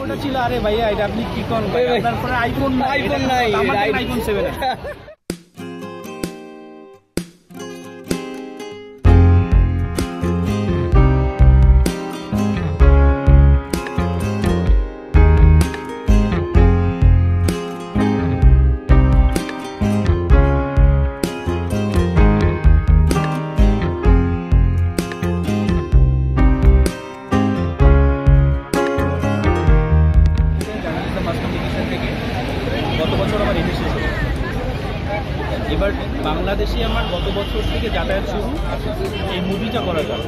প্রশ্নটা ছিল, আরে ভাইয়া এটা আপনি কি করেন? তারপরে আইফোন নাই, আইফোন 7 আছে। গত বছর আমার এমএ শেষ হলো। এবার বাংলাদেশে আমার গত বছর থেকে যাতায়াত শুরু এই মুভিটা করার জন্য,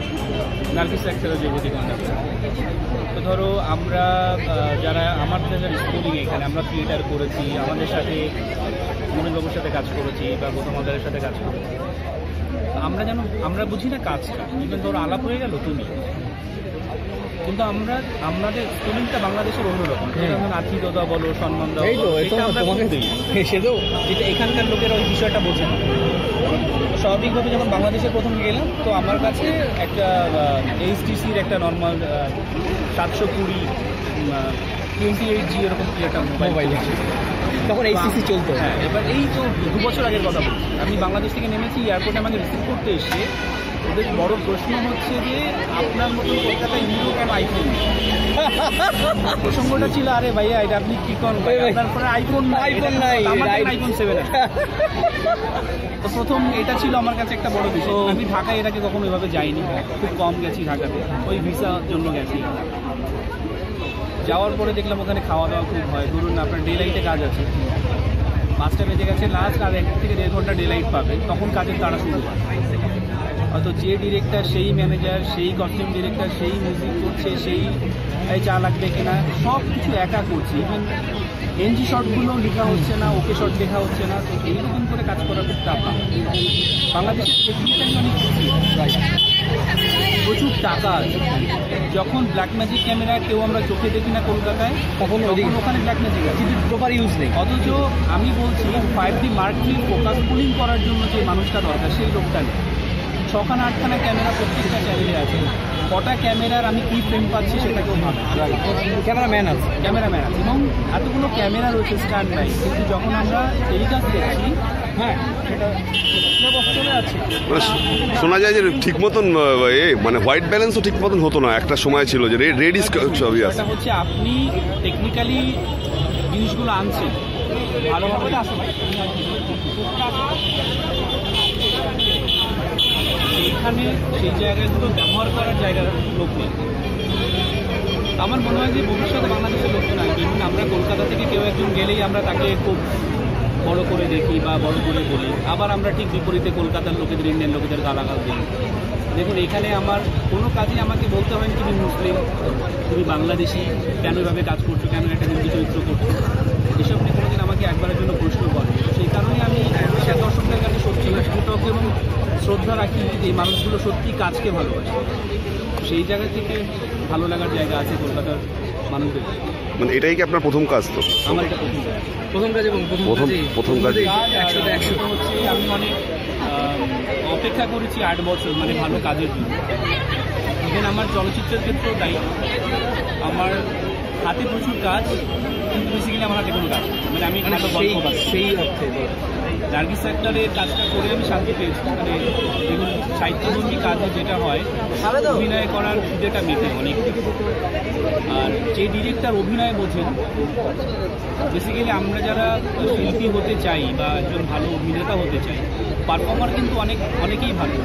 নার্গিস অ্যাক্টরের যে প্রতিষ্ঠানটা। তো ধরো আমরা যারা স্কুলিং এখানে আমরা থিয়েটার করেছি, আমাদের সাথে মনিরবাবুর সাথে কাজ করেছি বা গৌতম আদারের সাথে কাজ করেছি, আমরা বুঝি না কাজটা। ইভেন ধরো আলাপ হয়ে গেল তুমি, কিন্তু আমাদের স্কুলিংটা বাংলাদেশের অন্যরকম। যেমন আতিথ্যতা বলো, সম্মান দেওয়া, যেটা এখানকার লোকেরা ওই বিষয়টা বোঝে না। স্বাভাবিকভাবে যখন বাংলাদেশে প্রথম গেলাম, তো আমার কাছে একটা এইচটিসির একটা নর্মাল 720 28G এরকম একটা মোবাইল আছে, তখন এইচটিসি চলতো। হ্যাঁ, এবার এই তো 2 বছর আগের কথা বলছি। আমি বাংলাদেশ থেকে নেমেছি, এয়ারপোর্টে আমাকে রিসিভ করতে এসে ওদের বড় প্রশ্ন হচ্ছে যে আপনার মতন কলকাতায় হিরো কেন আইফোন? প্রসঙ্গটা ছিল, আরে ভাইয়া এটা আপনি কি করেন? তারপরে আইফোন নাই, আইফোন 7 আছে। তো প্রথম এটা ছিল আমার কাছে একটা বড় বিষয়। আমি ঢাকায় এর আগে কখনো এভাবে যাইনি, খুব কম গেছি ঢাকাতে, ওই ভিসার জন্য গেছি। যাওয়ার পরে দেখলাম ওখানে খাওয়া দাওয়া খুব হয়। ধরুন আপনার ডে লাইটে কাজ আছে, 5টা বেজে গেছে, লাস্ট আর 1 থেকে 1.5 ঘন্টা ডে লাইট পাবে, তখন কাজের তাড়া শুরু হয়। হয়তো যে ডিরেক্টর, সেই ম্যানেজার, সেই কস্টিউম ডিরেক্টর, সেই মিউজিক করছে, সেই চা লাগবে কিনা, সব কিছু একা করছে। ইভেন এনজি শটগুলো লেখা হচ্ছে না, ওকে শট লেখা হচ্ছে না। তো এইরকম করে কাজ করা খুব টাফ। বাংলাদেশের টেকনিক্যালি অনেক প্রচুর টাকা আছে। যখন ব্ল্যাক ম্যাজিক ক্যামেরা কেউ আমরা চোখে দেখি না কলকাতায়, তখন ওখানে ব্ল্যাক ম্যাজিক আছে, কিন্তু প্রপার ইউজ নেই। অথচ আমি বলছি 5D Mark III focus pulling করার জন্য যে মানুষটা দরকার, সেই লোকটা নেই। 6খানা 8খানা ক্যামেরা প্রত্যেকটা চ্যানেলে আছে। কটা ক্যামেরার আমি কি ফ্রেম পাচ্ছি সেটা কেউ ভাবে। ক্যামেরাম্যান আছে এবং এতগুলো ক্যামেরা রয়েছে, স্ট্যান্ড নাই। কিন্তু যখন আমরা টেলিকাস্ট দেখছি, হ্যাঁ, সেটা চলে আছে। শোনা যায় যে ঠিক মতন মানে হোয়াইট ব্যালেন্সও ঠিক মতন হতো না, একটা সময় ছিল যে রেড ছবি আছে। এটা হচ্ছে আপনি টেকনিক্যালি জিনিসগুলো আনছেন ভালোভাবে, এইখানে সেই জায়গাগুলো ব্যবহার করার জায়গার লোক নেই। আমার মনে হয় যে ভবিষ্যতে বাংলাদেশের লোক নয়, কিন্তু আমরা কলকাতা থেকে কেউ একজন গেলেই আমরা তাকে খুব বড় করে দেখি বা বড় করে বলি। আবার আমরা ঠিক বিপরীতে কলকাতার লোকেদের, ইন্ডিয়ান লোকেদের গালাগাল দিই। দেখুন, এখানে আমার কোনো কাজে আমাকে বলতে হয় তুমি মুসলিম, তুমি বাংলাদেশি, কেন এভাবে কাজ করছো, কেন একটা হিন্দু চরিত্র করছো, এসব নিয়ে কোনোদিন আমাকে একবারের জন্য প্রশ্ন করে। সেই কারণে আমি দর্শকদের কাছে সত্যি কৃতজ্ঞ এবং শ্রদ্ধা রাখি যে এই মানুষগুলো সত্যি কাজকে ভালোবাসে। সেই জায়গা থেকে ভালো লাগার জায়গা আছে কলকাতার মানুষদের। মানে এটাই কি আপনার প্রথম কাজ? তো আমার এটা প্রথম কাজ এবং প্রথম কাজ 100 হচ্ছে। আমি অনেক অপেক্ষা করেছি 8 বছর, মানে ভালো কাজের জন্য। ইভেন আমার চলচ্চিত্রের ক্ষেত্রেও তাই। আমার হাতে প্রচুর কাজ, কিন্তু বেসিক্যালি আমার হাতে কোনো কাজ, মানে আমি সেই অর্থে নার্গিস অ্যাক্টরের কাজটা করে আমি শান্তি পেয়েছি। মানে দেখুন, সাহিত্যধর্মী কাজে যেটা হয়, অভিনয় করার সুবিধাটা মেটে অনেক। আর যে ডিরেক্টর অভিনয় বোঝেন, বেসিক্যালি আমরা যারা শিল্পী হতে চাই বা একজন ভালো অভিনেতা হতে চাই, পারফর্মার কিন্তু অনেকেই ভালো,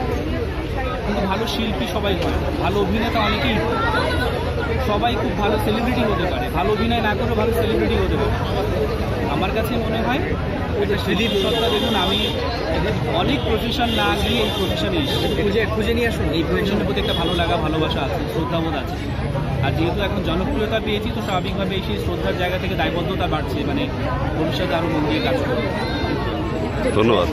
কিন্তু ভালো শিল্পী সবাই হয়, ভালো অভিনেতা অনেকেই, সবাই খুব ভালো সেলিব্রিটি হতে পারে, ভালো অভিনয় না করে ভালো সেলিব্রিটি হতে পারে। আমার কাছে মনে হয় ওটা সেলিব সত্তা। দেখুন, আমি অনেক প্রফেশন না গিয়ে এই প্রফেশনে খুঁজে নিয়ে আসুন। এই প্রফেশনের প্রতি একটা ভালো লাগা, ভালোবাসা আছে, শ্রদ্ধাবোধ আছে। আর যেহেতু এখন জনপ্রিয়তা পেয়েছি, তো স্বাভাবিকভাবে সেই শ্রদ্ধার জায়গা থেকে দায়বদ্ধতা বাড়ছে, মানে ভবিষ্যতে আরও মন দিয়ে কাজ করবে। ধন্যবাদ।